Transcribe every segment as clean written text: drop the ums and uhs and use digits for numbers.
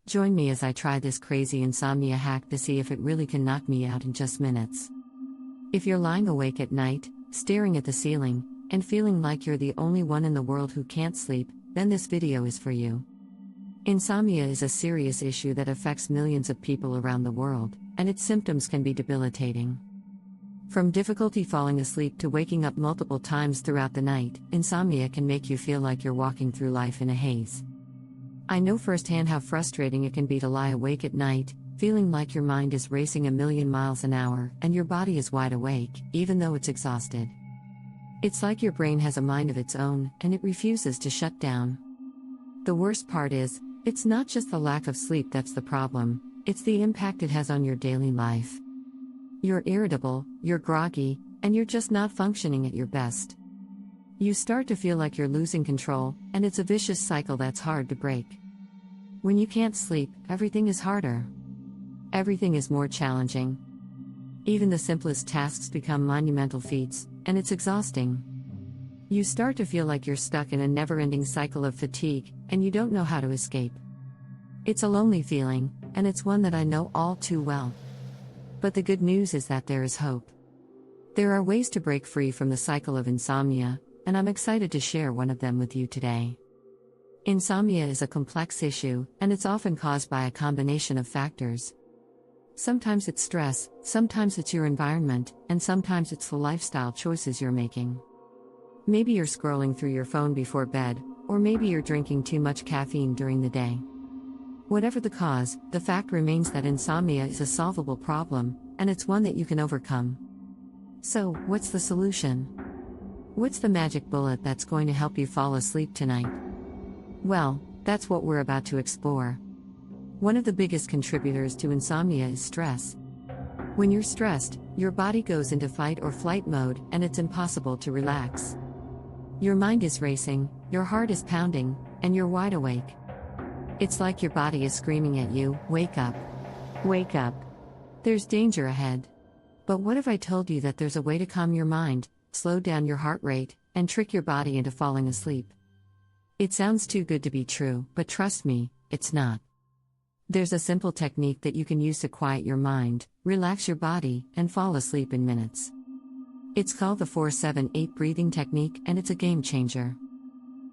Join me as I try this crazy insomnia hack to see if it really can knock me out in just minutes. If you're lying awake at night, staring at the ceiling, and feeling like you're the only one in the world who can't sleep, then this video is for you. Insomnia is a serious issue that affects millions of people around the world, and its symptoms can be debilitating. From difficulty falling asleep to waking up multiple times throughout the night, insomnia can make you feel like you're walking through life in a haze. I know firsthand how frustrating it can be to lie awake at night, feeling like your mind is racing a million miles an hour and your body is wide awake, even though it's exhausted. It's like your brain has a mind of its own, and it refuses to shut down. The worst part is, it's not just the lack of sleep that's the problem, it's the impact it has on your daily life. You're irritable, you're groggy, and you're just not functioning at your best. You start to feel like you're losing control, and it's a vicious cycle that's hard to break. When you can't sleep, everything is harder. Everything is more challenging. Even the simplest tasks become monumental feats, and it's exhausting. You start to feel like you're stuck in a never-ending cycle of fatigue, and you don't know how to escape. It's a lonely feeling, and it's one that I know all too well. But the good news is that there is hope. There are ways to break free from the cycle of insomnia, and I'm excited to share one of them with you today. Insomnia is a complex issue, and it's often caused by a combination of factors. Sometimes it's stress, sometimes it's your environment, and sometimes it's the lifestyle choices you're making. Maybe you're scrolling through your phone before bed, or maybe you're drinking too much caffeine during the day. Whatever the cause, the fact remains that insomnia is a solvable problem, and it's one that you can overcome. So, what's the solution? What's the magic bullet that's going to help you fall asleep tonight? Well, that's what we're about to explore. One of the biggest contributors to insomnia is stress. When you're stressed, your body goes into fight or flight mode, and it's impossible to relax. Your mind is racing, your heart is pounding, and you're wide awake. It's like your body is screaming at you, "Wake up! Wake up! There's danger ahead." But what if I told you that there's a way to calm your mind, slow down your heart rate, and trick your body into falling asleep? It sounds too good to be true, but trust me, it's not. There's a simple technique that you can use to quiet your mind, relax your body, and fall asleep in minutes. It's called the 4-7-8 breathing technique, and it's a game changer.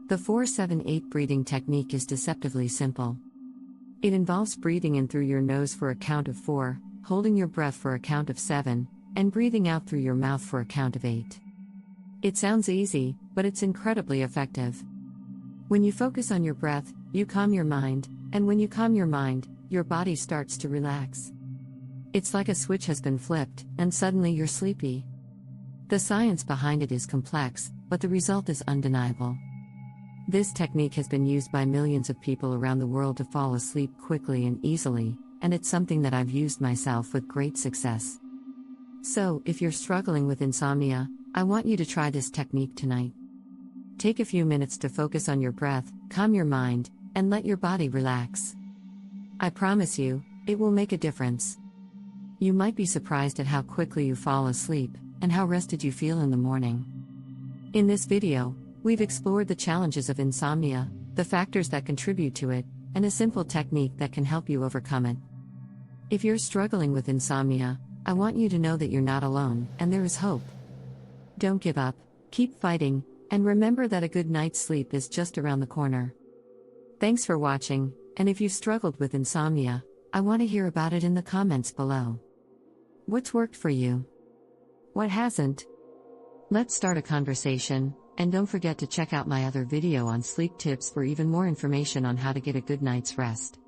The 4-7-8 breathing technique is deceptively simple. It involves breathing in through your nose for a count of 4, holding your breath for a count of 7, and breathing out through your mouth for a count of 8. It sounds easy, but it's incredibly effective. When you focus on your breath, you calm your mind, and when you calm your mind, your body starts to relax. It's like a switch has been flipped, and suddenly you're sleepy. The science behind it is complex, but the result is undeniable. This technique has been used by millions of people around the world to fall asleep quickly and easily, and it's something that I've used myself with great success. So, if you're struggling with insomnia, I want you to try this technique tonight. Take a few minutes to focus on your breath, calm your mind, and let your body relax. I promise you, it will make a difference. You might be surprised at how quickly you fall asleep, and how rested you feel in the morning. In this video, we've explored the challenges of insomnia, the factors that contribute to it, and a simple technique that can help you overcome it. If you're struggling with insomnia, I want you to know that you're not alone, and there is hope. Don't give up, keep fighting, and remember that a good night's sleep is just around the corner. Thanks for watching, and if you've struggled with insomnia, I want to hear about it in the comments below. What's worked for you? What hasn't? Let's start a conversation, and don't forget to check out my other video on sleep tips for even more information on how to get a good night's rest.